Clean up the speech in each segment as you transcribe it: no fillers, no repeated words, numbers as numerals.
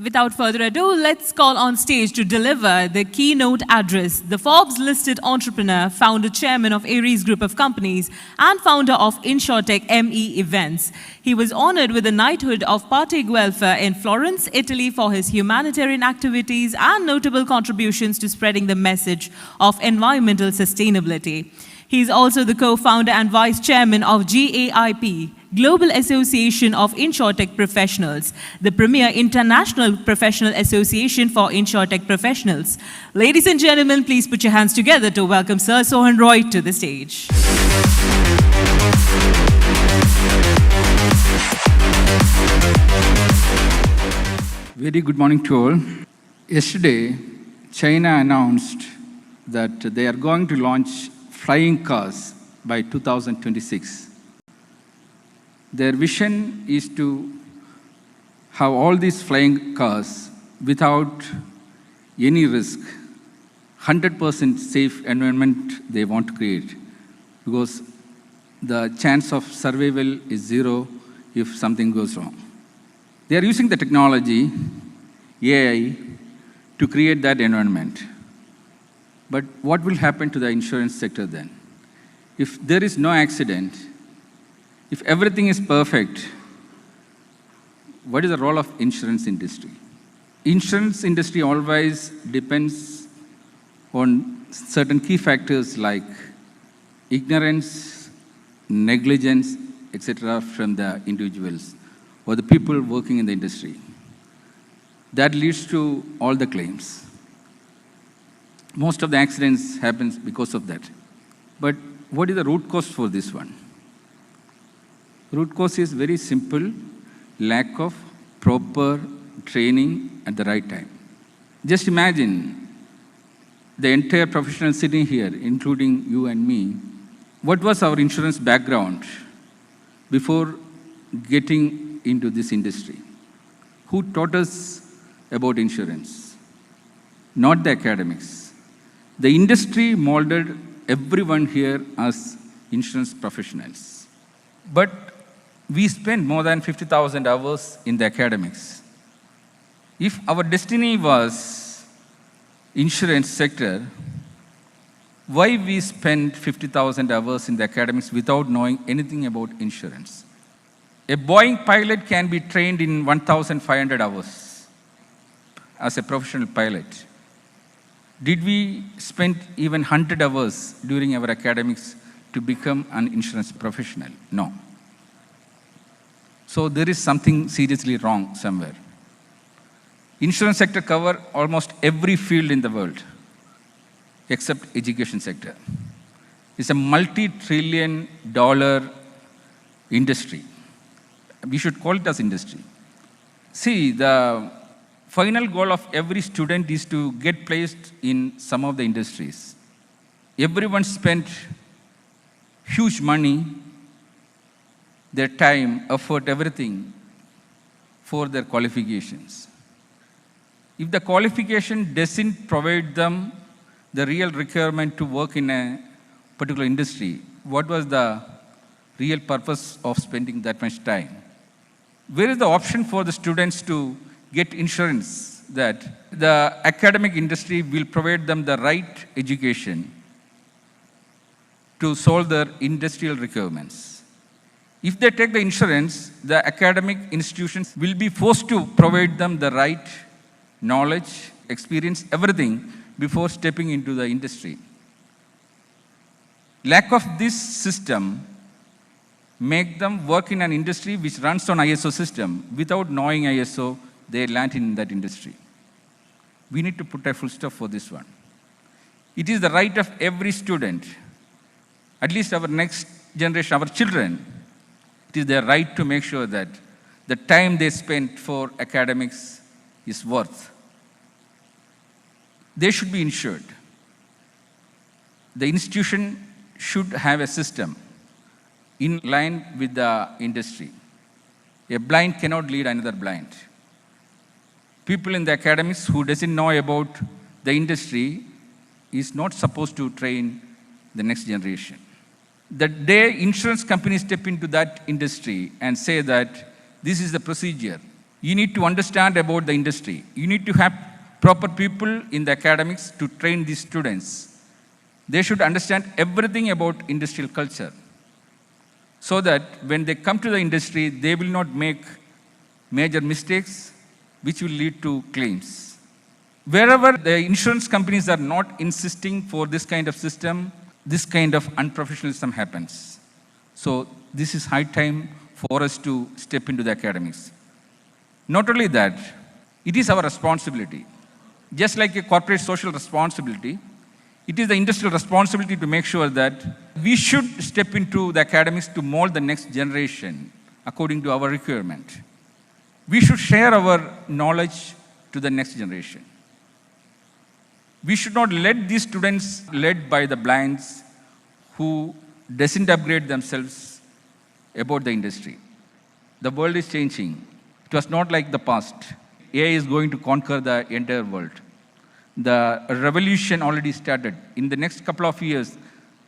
Without further ado, let's call on stage to deliver the keynote address, the Forbes-listed entrepreneur, founder, chairman of Aries Group of Companies, and founder of InsureTech ME Events. He was honored with the knighthood of Parte Guelfa in Florence, Italy, for his humanitarian activities and notable contributions to spreading the message of environmental sustainability. He is also the co-founder and vice chairman of GAIP, Global Association of InsurTech Professionals, the premier international professional association for InsurTech professionals. Ladies and gentlemen, please put your hands together to welcome Sir Sohan Roy to the stage. Very good morning to all. Yesterday, China announced that they are going to launch flying cars by 2026. Their vision is to have all these flying cars without any risk, 100% safe environment they want to create, because the chance of survival is zero if something goes wrong. They are using the technology, AI, to create that environment. But what will happen to the insurance sector then? If there is no accident, if everything is perfect, what is the role of insurance industry? Insurance industry always depends on certain key factors like ignorance, negligence, etc. from the individuals or the people working in the industry. That leads to all the claims. Most of the accidents happens because of that. But what is the root cause for this one? Root cause is very simple, lack of proper training at the right time. Just imagine the entire professional sitting here, including you and me. What was our insurance background before getting into this industry? Who taught us about insurance? Not the academics. The industry molded everyone here as insurance professionals. But we spend more than 50,000 hours in the academics. If our destiny was insurance sector, why we spend 50,000 hours in the academics without knowing anything about insurance? A Boeing pilot can be trained in 1,500 hours as a professional pilot. Did we spend even 100 hours during our academics to become an insurance professional? No. So there is something seriously wrong somewhere. Insurance sector cover almost every field in the world except education sector. It's a multi-trillion dollar industry. We should call it as industry. See, the final goal of every student is to get placed in some of the industries. Everyone spent huge money, their time, effort, everything for their qualifications. If the qualification doesn't provide them the real requirement to work in a particular industry, what was the real purpose of spending that much time? Where is the option for the students to get insurance that the academic industry will provide them the right education to solve their industrial requirements? If they take the insurance, the academic institutions will be forced to provide them the right knowledge, experience, everything before stepping into the industry. Lack of this system make them work in an industry which runs on ISO system. Without knowing ISO, they land in that industry. We need to put a full stop for this one. It is the right of every student, at least our next generation, our children, it is their right to make sure that the time they spend for academics is worth. They should be insured. The institution should have a system in line with the industry. A blind cannot lead another blind. People in the academics who doesn't know about the industry is not supposed to train the next generation. The day insurance companies step into that industry and say that this is the procedure, You need to understand about the industry. You need to have proper people in the academics to train these students. They should understand everything about industrial culture so that when they come to the industry, they will not make major mistakes which will lead to claims. Wherever the insurance companies are not insisting for this kind of system, this kind of unprofessionalism happens. So this is high time for us to step into the academics. Not only that, it is our responsibility. Just like a corporate social responsibility, it is the industrial responsibility to make sure that we should step into the academics to mold the next generation according to our requirement. We should share our knowledge to the next generation. We should not let these students led by the blinds who doesn't upgrade themselves about the industry. The world is changing. It was not like the past. AI is going to conquer the entire world. The revolution already started. In the next couple of years,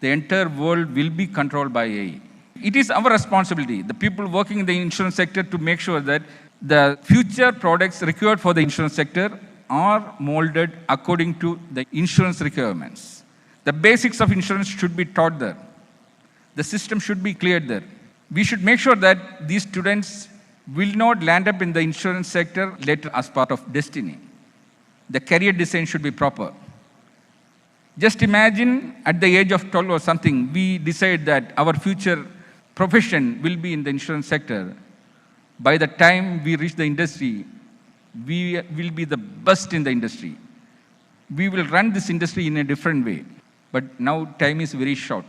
the entire world will be controlled by AI. It is our responsibility, the people working in the insurance sector, to make sure that the future products required for the insurance sector are molded according to the insurance requirements. The basics of insurance should be taught there. The system should be cleared there. We should make sure that these students will not land up in the insurance sector later as part of destiny. The career design should be proper. Just imagine at the age of 12 or something, we decide that our future profession will be in the insurance sector. By the time we reach the industry, we will be the best in the industry. We will run this industry in a different way. But now time is very short.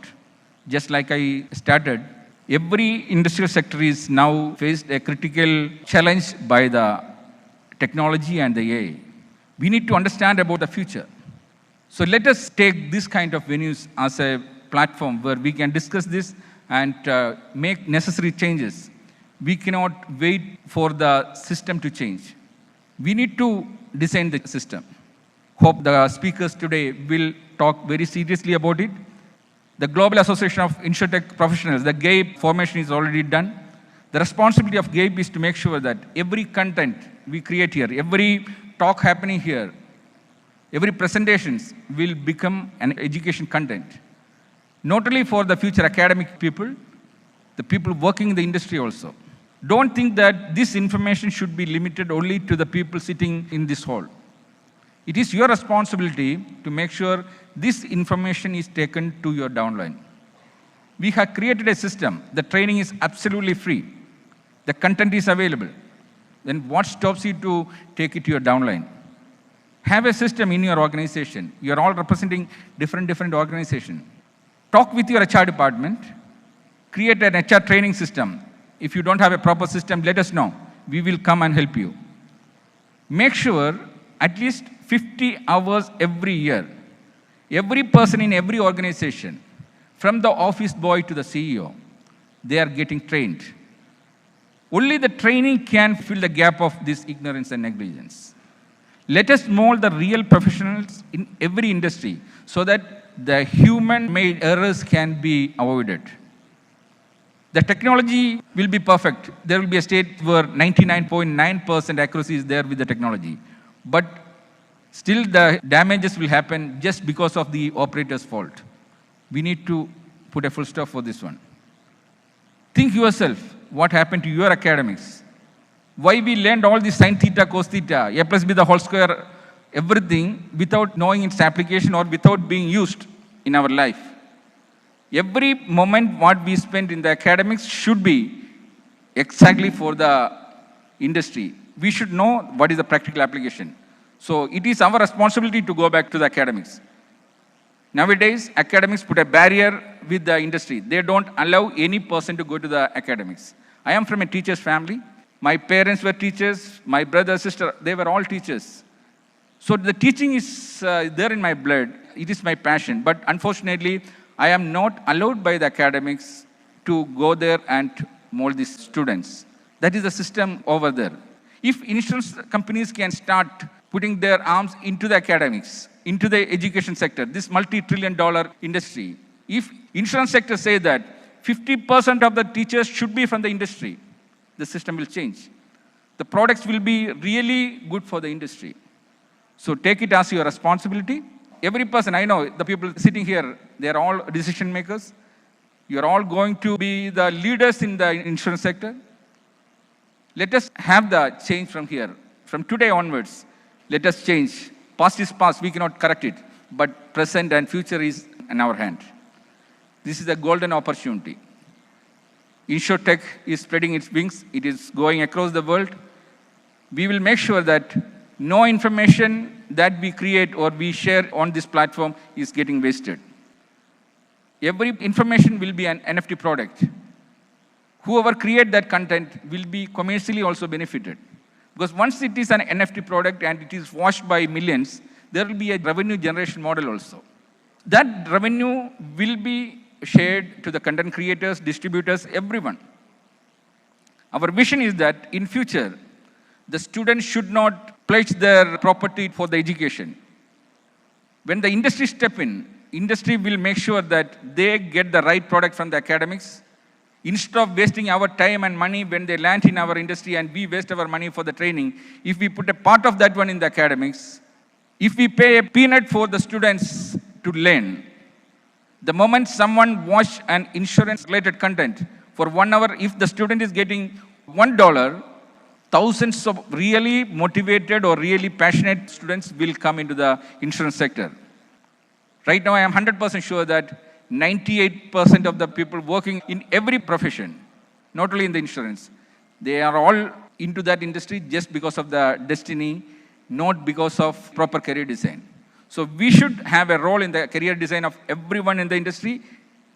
Just like I started, every industrial sector is now faced a critical challenge by the technology and the AI. We need to understand about the future. So let us take this kind of venues as a platform where we can discuss this and make necessary changes. We cannot wait for the system to change. We need to design the system. Hope the speakers today will talk very seriously about it. The Global Association of InsureTech Professionals, the GAIP formation is already done. The responsibility of GAIP is to make sure that every content we create here, every talk happening here, every presentations will become an education content. Not only for the future academic people, the people working in the industry also. Don't think that this information should be limited only to the people sitting in this hall. It is your responsibility to make sure this information is taken to your downline. We have created a system. The training is absolutely free. The content is available. Then what stops you to take it to your downline? Have a system in your organization. You are all representing different organizations. Talk with your HR department. Create an HR training system. If you don't have a proper system, let us know. We will come and help you. Make sure at least 50 hours every year. Every person in every organization, from the office boy to the CEO, they are getting trained. Only the training can fill the gap of this ignorance and negligence. Let us mold the real professionals in every industry so that the human-made errors can be avoided. The technology will be perfect. There will be a state where 99.9% accuracy is there with the technology. But still the damages will happen just because of the operator's fault. We need to put a full stop for this one. Think yourself what happened to your academics. Why we learned all this sin theta, cos theta, a plus b the whole square, everything without knowing its application or without being used in our life. Every moment what we spend in the academics should be exactly for the industry. We should know what is the practical application. So it is our responsibility to go back to the academics. Nowadays, academics put a barrier with the industry. They don't allow any person to go to the academics. I am from a teacher's family. My parents were teachers. My brother, sister, they were all teachers. So the teaching is there in my blood. It is my passion. But unfortunately, I am not allowed by the academics to go there and mold these students. That is the system over there. If insurance companies can start putting their arms into the academics, into the education sector, this multi-trillion-dollar industry, if insurance sector say that 50% of the teachers should be from the industry, the system will change. the products will be really good for the industry. So take it as your responsibility. Every person, I know the people sitting here, they are all decision makers. You are all going to be the leaders in the insurance sector. Let us have the change from here. From today onwards, let us change. Past is past, we cannot correct it. But present and future is in our hand. This is a golden opportunity. InsureTech is spreading its wings. It is going across the world. We will make sure that no information that we create or we share on this platform is getting wasted. Every information will be an NFT product. Whoever create that content will be commercially also benefited. Because once it is an NFT product and it is watched by millions, there will be a revenue generation model also. That revenue will be shared to the content creators, distributors, everyone. Our vision is that in future, the students should not pledge their property for the education. When the industry step in, industry will make sure that they get the right product from the academics. Instead of wasting our time and money when they land in our industry and we waste our money for the training, if we put a part of that one in the academics, if we pay a peanut for the students to learn, the moment someone watch an insurance-related content for 1 hour, if the student is getting $1, thousands of really motivated or really passionate students will come into the insurance sector. Right now, I am 100% sure that 98% of the people working in every profession, not only in the insurance, they are all into that industry just because of the destiny, not because of proper career design. So we should have a role in the career design of everyone in the industry.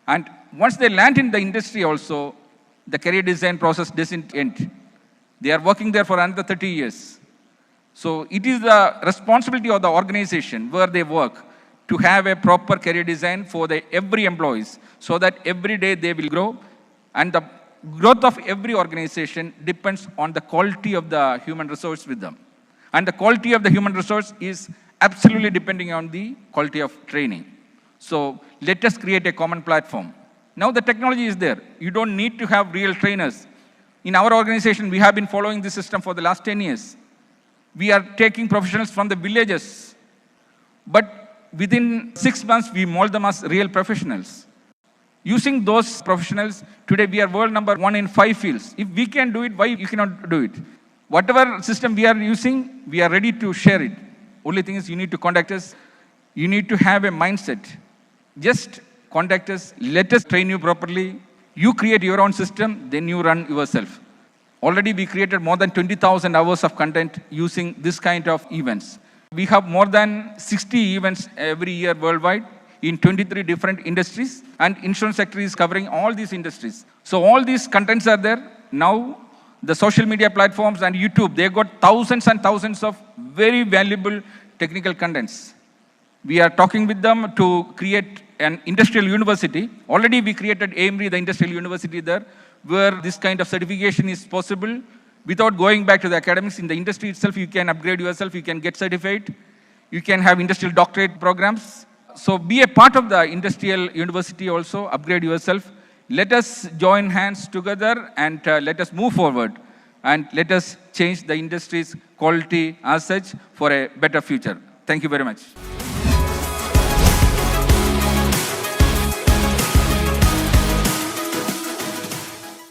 And once they land in the industry also, the career design process doesn't end. They are working there for another 30 years. So it is the responsibility of the organization where they work to have a proper career design for every employees so that every day they will grow. And the growth of every organization depends on the quality of the human resource with them. And the quality of the human resource is absolutely depending on the quality of training. So let us create a common platform. Now the technology is there. You don't need to have real trainers. In our organization, we have been following this system for the last 10 years. We are taking professionals from the villages. But within 6 months, we mold them as real professionals. Using those professionals, today we are world number 1 in 5 fields. If we can do it, why you cannot do it? Whatever system we are using, we are ready to share it. Only thing is you need to contact us. You need to have a mindset. Just contact us. Let us train you properly. You create your own system, then you run yourself. Already we created more than 20,000 hours of content using this kind of events. We have more than 60 events every year worldwide in 23 different industries, and insurance sector is covering all these industries. So all these contents are there. Now the social media platforms and YouTube, they got thousands and thousands of very valuable technical contents. We are talking with them to create an industrial university. Already we created AIMRI, the industrial university there, where this kind of certification is possible without going back to the academics. In the industry itself, you can upgrade yourself, you can get certified, you can have industrial doctorate programs. So be a part of the industrial university also, upgrade yourself. Let us join hands together and let us move forward and let us change the industry's quality as such for a better future. Thank you very much.